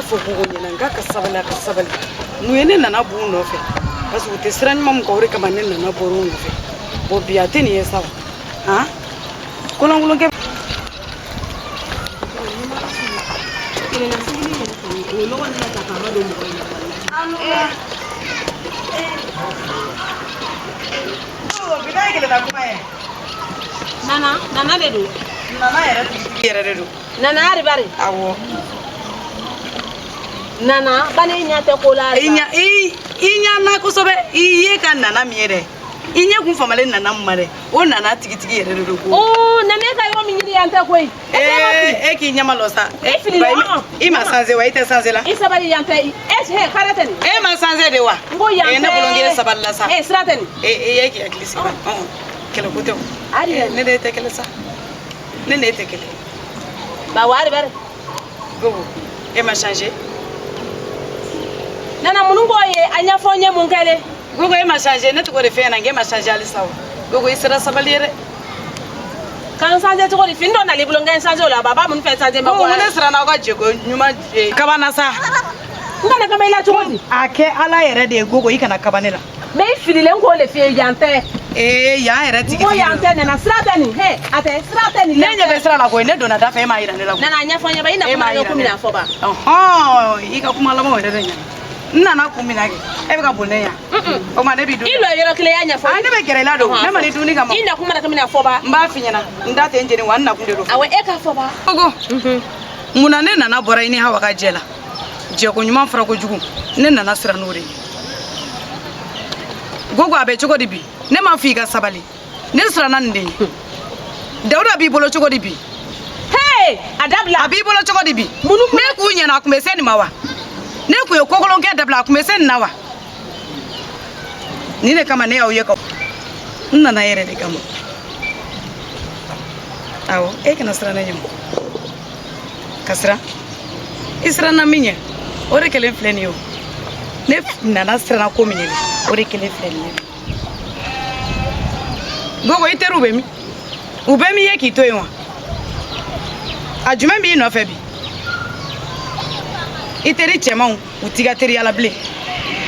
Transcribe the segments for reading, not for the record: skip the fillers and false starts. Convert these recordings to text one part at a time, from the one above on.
fo ko nyina nga ka sabala muyene nana bu no fe parce que te sran mam ko re kama nena na boru no fe bo biya te ni esa ha kolongulo ke Nana de do. Nana yere do. Nana ari bari. Awo. Nana bani nyate kola. Inya na ko sobe iye kan nana miere. Inya kun famale nana mare. O nana tigi yere do ko. Oh, nana ka yo minyiri yante koi. Ki nyama losa. Ima sanze wa ite sanze la. Isa bari yante. He karateni. Ma sanze de wa. Ngo yante. Na bolongere saballa sa. Strateni. Ki aklisi ba. Kelo kote. Ari ne de te kele sa. Ne te kele. Ba wari bare. Go. Ma changer. Nana munungo ye anya fonye munkele. Go ma changer ne to ko de fe na nge ma changer ali sawa. Go isira sabalire. Kan changer to ko de findo na libulo ngen changer la baba mun fe changer ma ko. Ne sira na ko jego nyuma kabana sa. Ngana kama ila to ko. Ake ala yere de go ikana kabanela. Me filile ngo le fe yante. Ya era tigi. Mo yante na strateni. He, ate strateni. Ne nya be sira na ko ne dona da fe ma ira ne la. Nana anya fonye ba ina kuma yo kumina fo ba. Ika kuma la mo wede nya. Nana kumina ge. E be ka bonne ya. O ma ne bi do. Ilo yero kile anya fo. Ne be gere la do. Ne ma ni duni ga mo. Ina kuma na kumina fo ba. Mba finyana. Ndate njeni wanna kunde do. Awe e ka fo ba. Ogo. Muna ne nana bora ini hawa ka jela. Je ko nyuma fara ko jugu. Ne nana sira nore. Gogo abe choko dibi. Ne ma fi ga sabali. Ne sira nan de. Dauda bi bolo choko dibi. Hey, adabla. Abi bolo choko dibi. Ne ku nyana ku meseni mawa. Ne ku yo kokolo nke adabla ku meseni nawa. Ni ne kama ne auye ko. Nna yere de kama. Awo, kana sira na nyum. Kasra. Isra na minye. Ore kele fleni yo. Ne nana sira na ko minye. Ore kele fleni. Gogo iteru bemi. Ubemi ye kito yo. Ajume bi no fe bi. Iteri chema utiga teri ala ble.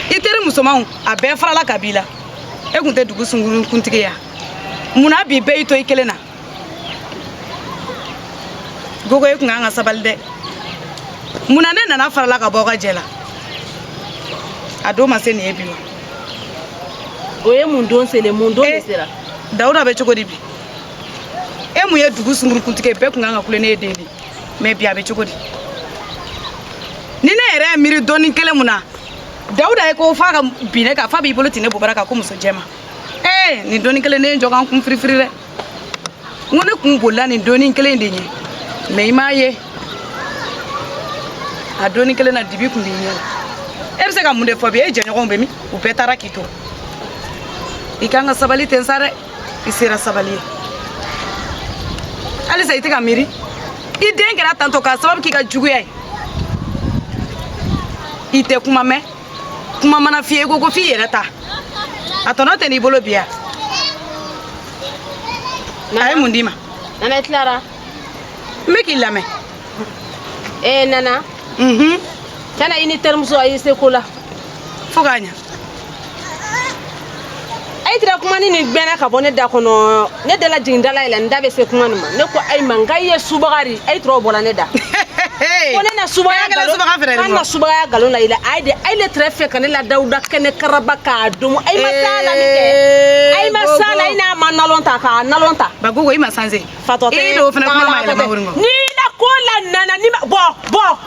Iteri musoma abe frala kabila. Egunte dugu sunguru kuntige ya. Muna bi be ito ikelena. Gogo yeku nganga sabalde. Muna ne nana frala ka boga jela. Ado maseni ebiwa. Oye mundo sele mundo sera. Dauda be choko dibi. Emu ye dugu sunguru kuntige be ku nganga kule ne edeli. Me bia be choko di. Nina ere miri doni kele muna. Dauda e ko fa ka bine ka fa bi bolo tine bo baraka ko muso jema. Ni doni kele ne njoga kun frifri re. Ngone kun bolla ni doni kele ndenye. Me imaye. A doni kele na dibi kun ndenye. Ebse ka munde fo bi e jenyo ngombe mi u petara kito. Ikanga sabali tensare isira sabali. Ali sa ite ka miri. I dengera tanto ka sababu ki ka jugu yai. Ite kuma me. Kuma mana fie gogo fi yere ta. Atona te ni bolo bia. Ay mundima. Nana Clara. Meki lame. Nana. Kana ini termso ay sekula. Foganya. Ay tira kuma ni bena ka bone da kono ne dala jindala ila ndabe se kuma numa ne ko ay mangaye subagari ay tro bola ne da. Kone na subaya galo na subaya galo la ila ay le trefe kanela dauda kene karabaka dum ay masala ni ke ay masala ina manalonta ka nalonta bagogo ima sanze fatote do fena kuma ma ila mawuringo ni la kola nana ni bo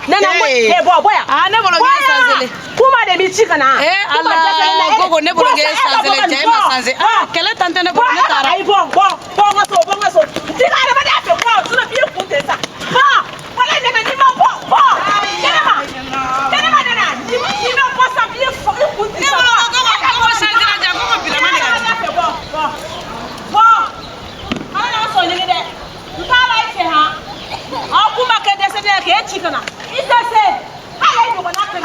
nana mo bo boya ne bolo nge sanze le kuma de mi chikana Allah gogo ne bolo nge sanze le jay ma sanze kele tante ne bolo ne tara ay bo ngaso tigara ba da fe bo tuna bi kunte sa ha wala ne ni ma bo kenema nana ni no posa bi fo kunte sa gogo sanze la ja gogo bi la mane ga bo ana so ni de ntala ife ha akuma ke de se de ke chikana itase ala ni ko na ke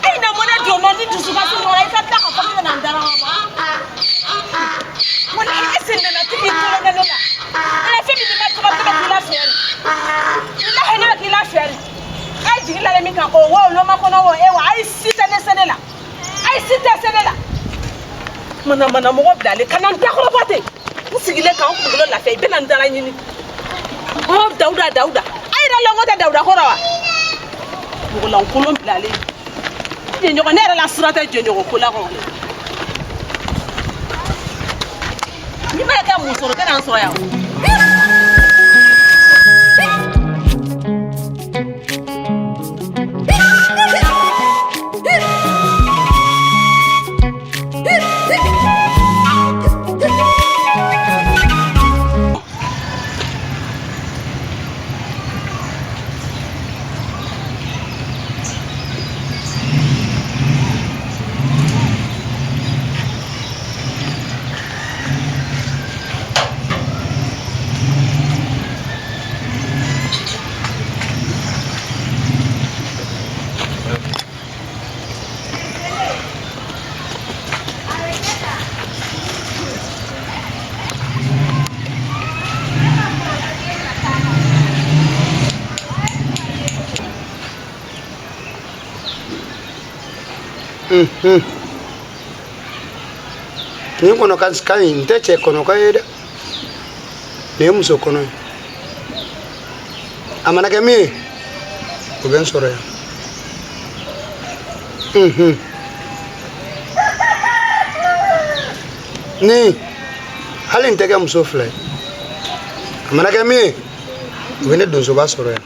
ai na mo na do no ni tusu ka so wala ita ta ka fa na ndara ba wala ese na na tiki ko na na ala fe bi na ko ba la fere ila hena ki la fere mana mo bilale kana ndakoro bote usigile kan kugulo la fe bena ndala nyini oh dauda ayira longo ta dauda korawa bugulan kulon bilale jenyo ko nere la surata jenyo ko kula ko ni ma ka musoro kana so ya Ni kono kan nte che kono ka yeda ne muso kono amana ke mi ko ben soro ya ni halin te ke muso fle amana ke mi ko ne don so ba soro ya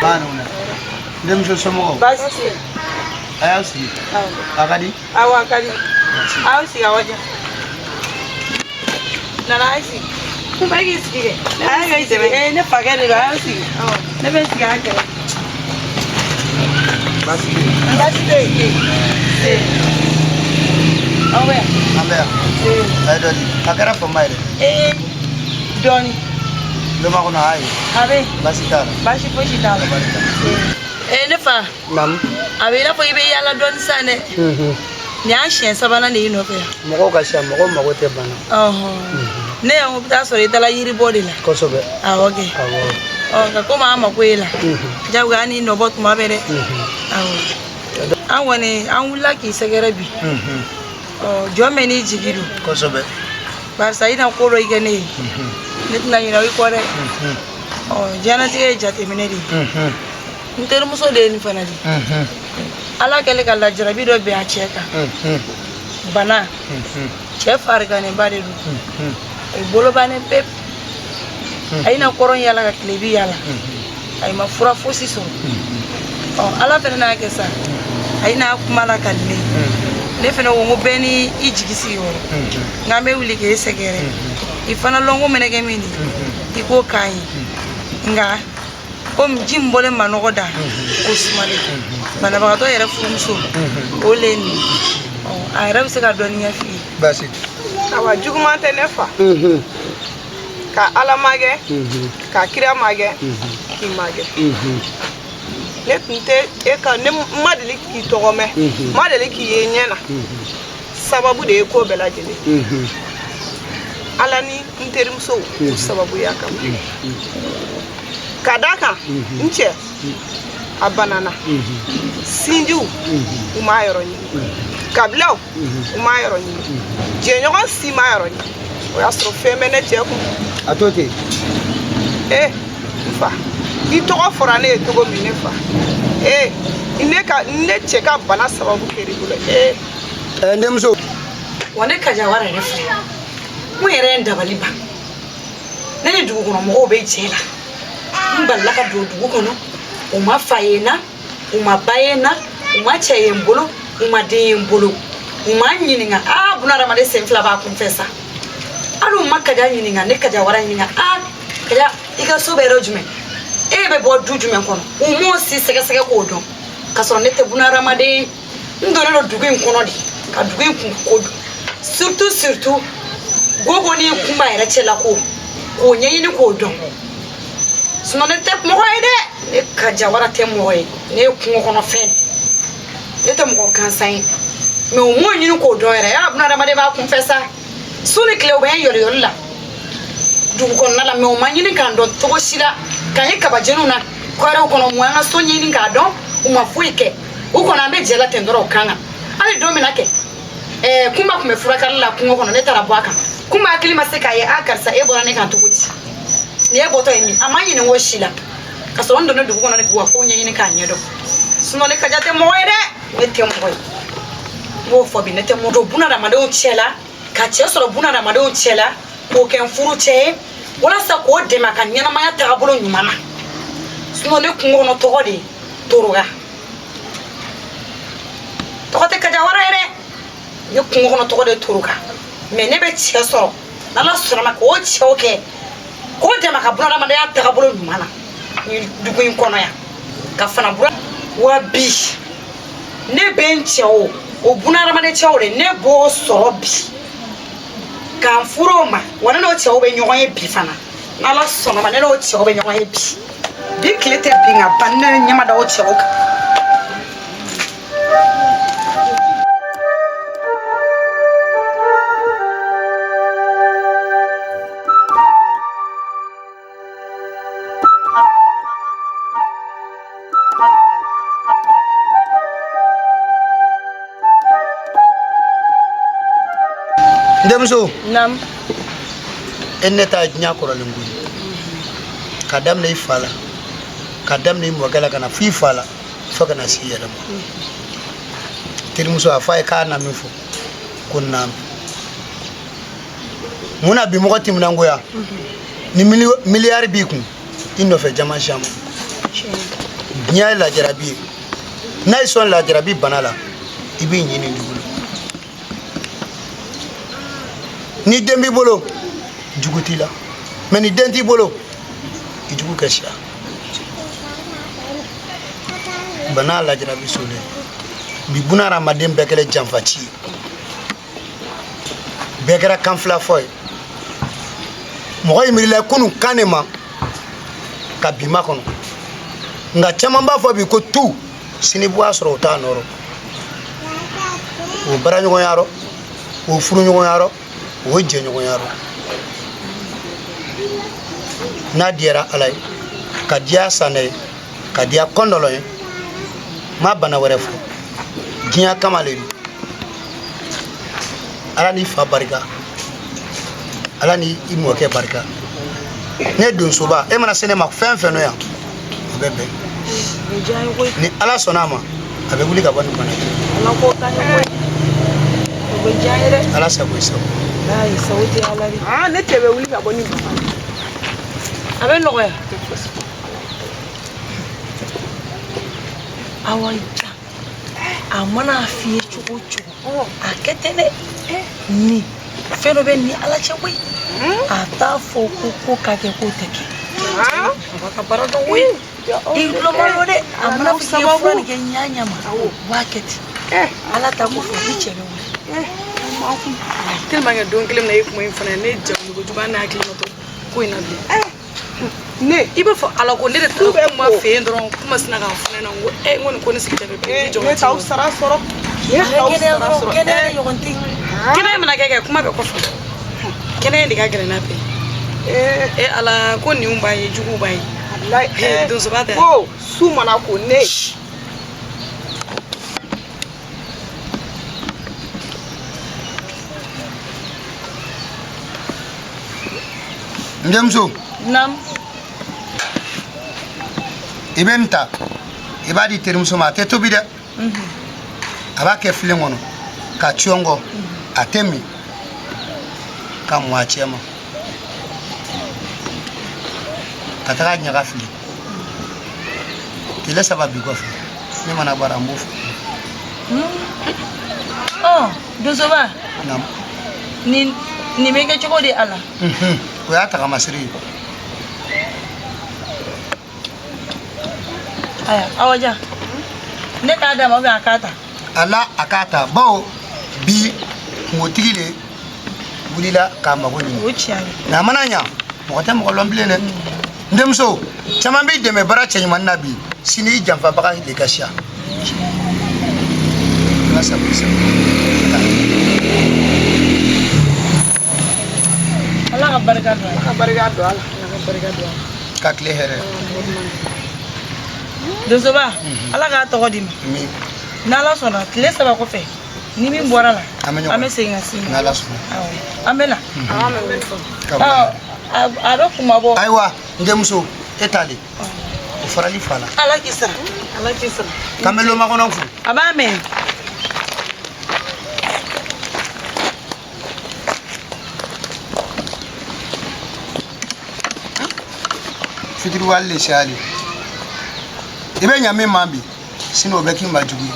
Banula. Dem so somo. basi Ayasi. Akadi. awakali awsi awaja nana aisi Bagi sige. ay ay ne pagani ba awsi ne be siga ake Basi. basi de awe Ambea. Ayo di. Kakara pemain. doni Luma kuna hai. abe Basi tara. basi fo shitala ne fa Nam. abe la fo ibe yala don sane ni an shen sabana ne yino fe Moko kasha moko te bana. ne o ta so itala yiri body la Kosobe. awoge Awo. ka koma ama kwela jawga ni no bot ma bere awo an woni an wula ki segere bi jome ni jigiru Kosobe. bar sai na ko roi gane nit na yina wi ko re janati e jate minedi nter muso de ni fanadi ala kele kala jarabi do be a cheka bana chef argane bare du e bolo bane pep ayina koron yala ka klebi yala ay ma fura fosi so ala fene na ke sa ayina kuma la kalle ne fene wo beni ijigisi yo ngame wuli ke segere ifana longo menege mini iko kai nga kom jimbole manogoda osmale bana ba to yere fumso oleni ayra bi se ka doni ya fi Basi. awa juguma te nefa ka ala mage ka kira mage ki mage ne tunte e ka ne madeli ki togome madeli ki yenyana sababu de ko belajele ala ni interimso sababu yakam kadaka nche abanana sinju umayoro ni kablaw umayoro ni jenyogon si mayoro ni o yasro femene teku Atoti. fa itogo forane togo minefa ineka ne cheka bana sababu keribule Ndemso. Wane kajawara refu. Mu yere ndabali ba. Nene dugu kono mo obe chela. Mballa ka dugu kono. Uma fayena, uma bayena, uma chayembolo, uma deyembolo. Uma nyininga bunara made semfla ba confessa. Alu makaja nyininga ne kajawara nyininga kaja iga sobero jume. Ebe bo dujume kono. Umo si sege ko don. Kasoro nete bunara made ndoro dugu kono di. Ka dugu ko surtout gogo ni kuma yɛrɛ cɛla ko k'o ɲɛɲini k'o dɔn sinon ne tɛ mɔgɔ ye dɛ ne ka jawara tɛ mɔgɔ ye ne ye kungo kɔnɔ fɛn ne tɛ mɔgɔ gansan ye mais o m'o ɲini k'o dɔn yɛrɛ yala bunadamaden b'a kunfɛ sa su ni tile u bɛ n yɔliyɔli la dugu kɔnɔna la mais o ma ɲini k'an dɔn cogo si la k'an ye kabajɛniw na kɔɛrɛw kɔnɔ mun an ka so ɲini k'a dɔn u ma foyi kɛ u kɔnɔ an bɛ jɛ la ten dɔrɔn o kan kan hali don min na kɛ kuma tun bɛ furakɛli la kungo kɔnɔ ne taara bɔ a kan kuma hakili ma se k'a ye a karisa e bɔra ne kan cogo di nin e bɔtɔ ye min a ma ɲini o si la ka sɔrɔ n donna dugu kɔnɔ ne k'u ka ko ɲɛɲini k'a ɲɛdɔn sinon ne ka ja tɛ mɔgɔ ye dɛ ne tɛ mɔgɔ ye n b'o fɔ bi ne tɛ mɔgɔ don bunadamadenw cɛ la ka cɛ sɔrɔ bunadamadenw cɛ la k'o kɛ n furu cɛ ye walasa k'o dɛmɛ a ka ɲɛnamaya taabolo ɲuman na sinon ne kungo kɔnɔ tɔgɔ de ye toroga tɔgɔ tɛ kajawara ye dɛ ne kungo kɔnɔ tɔgɔ de ye toroga mais ne bɛ cɛ sɔrɔ n'ala sɔnna k'o cɛw kɛ k'o dɛmɛ ka bunadamadenya taabolo ɲuman na ni dugu in kɔnɔ yan ka fana bura wa bi ne bɛ n cɛ o bunadamaden cɛw de ne b'o sɔrɔ bi k'an furu o ma wa ne n'o cɛw bɛ ɲɔgɔn ye bi fana n'ala sɔnna ma ne n'o cɛw bɛ ɲɔgɔn ye bi tile tɛ bin ka ban ne ɲɛma da o cɛw kan. Ndemso Nam. enne ta nya korolen gudi ka damne ifala ka damne mo gala kana fi fala fo kana siyada mo tirmuso afa ka na mi fo kunna muna bi mo timna ngoya ni milliard bi kun inno fe jama sham nya la jarabi nay son la jarabi banala ibi nyini ndugulo ni dembi bolo juguti la mais ni denti bolo ijugu kasha bana la jarabi sole bi buna ramaden bekele jamfati bekera kamfla foy mo yimiri la kunu kanema ka bima kono nga chama ba fo bi ko tu sini bu asro ta noro o bara nyo yaro o furu nyo yaro o je nyo yaro na diara alay ka dia sanay ka dia kondolo ma bana were fo dia kamale ala ni fa barika ala ni imo ke barika ne don soba e mana sene ma fen fen no ya bebe ni ala sonama abe wuli ka bani bana ala ko ka ne ko jaire ala sa ko so ai sauti ala ri ne tebe wuli ka bani bana abe no ya awaja amana fiye chugo chugo aketene ni feno be ni ala chekwe ata fo ko kake ko teke baka parado wi iglo malo de amana fiye fo ni nyanya ma waketi ala ta ko fo bichebe wi tellement que donc les mecs moi fana ne jamu go juba na akili moto ko ina bi ne ibe fo ala ko ne to kuma fe ndron kuma sina ga fana na ngo ngon ko ne sikita be be jo ne taw sara soro ne taw sara soro kene yo gonti kene mana ga kuma be ko fo kene ndi ga gele na pe ala ko ni umba ye jugu ba yi wallahi don so bata ko su mana ko ne ndemso nam ibenta ibadi termuso ma te tobi de aba ke flengono ka chiongo atemi ka mwachema kataka nyaga fili tile sababu ko fili ni mana bara mbofu oh dozoba nam ni meke choko de ala ko ya taka masiri aya awaja ne ta da ma be akata ala akata bawo bi motigile wulila k'a mago ɲini o tiɲɛ mɛ a mana ɲa mɔgɔ tɛ mɔgɔ lɔn bilen dɛ n denmuso caman b'i dɛmɛ baara cɛɲumanni na bi sini i janfabaga de ka siya ala sago i sago ala ka barika don Ala ka barika don a la. Ala ka barika don a la. ka tile hɛrɛ donsoba ala k'a tɔgɔ di ma min n'ala sɔnna tile 3 kɔfɛ ni min bɔra la An bɛ ɲɔgɔn an bɛ segin ka s'i ma n'ala sɔnna awɔ an bɛ na An bɛ min fɔ. ka bɔ a bɛ kuma bɔ ayiwa n denmuso e t'ale o farali fa la ala k'i sara Ala k'i sara. k'an bɛ lomakɔnɔ fo a b'a mɛn fitiriwale le se ale i bɛ ɲa min ma bi sini o bɛ k'i ma jugu ye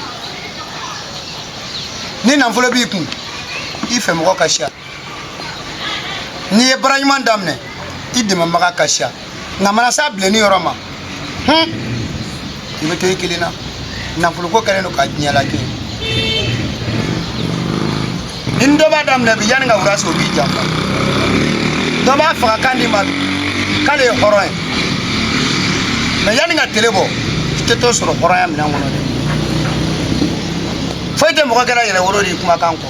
ni nafolo b'i kun i fɛ mɔgɔ ka siya n'i ye baara ɲuman daminɛ i dɛmɛbaga ka siya nka mana s'a bilenni yɔrɔ ma i bɛ to i kelen na nafoloko kɛlen don ka diɲɛ lajɛ ni dɔ b'a daminɛ bi yanni ka wura se o b'i janfa dɔ b'a faga kan di ma bi k'ale ye hɔrɔn ye mɛ yanni ka tele bɔ i tɛ to sɔrɔ hɔrɔnya minɛn kɔnɔ dɛ foyi tɛ mɔgɔ kɛra yɛrɛ woro de ye kumakan kɔ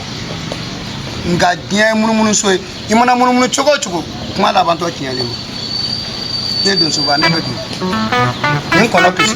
nka diɲɛ ye munumunu so ye i mana munumunu cogo o cogo kuma labantɔ tiɲɛlen don ne donsoba ne bɛ don nin kɔnɔ kisi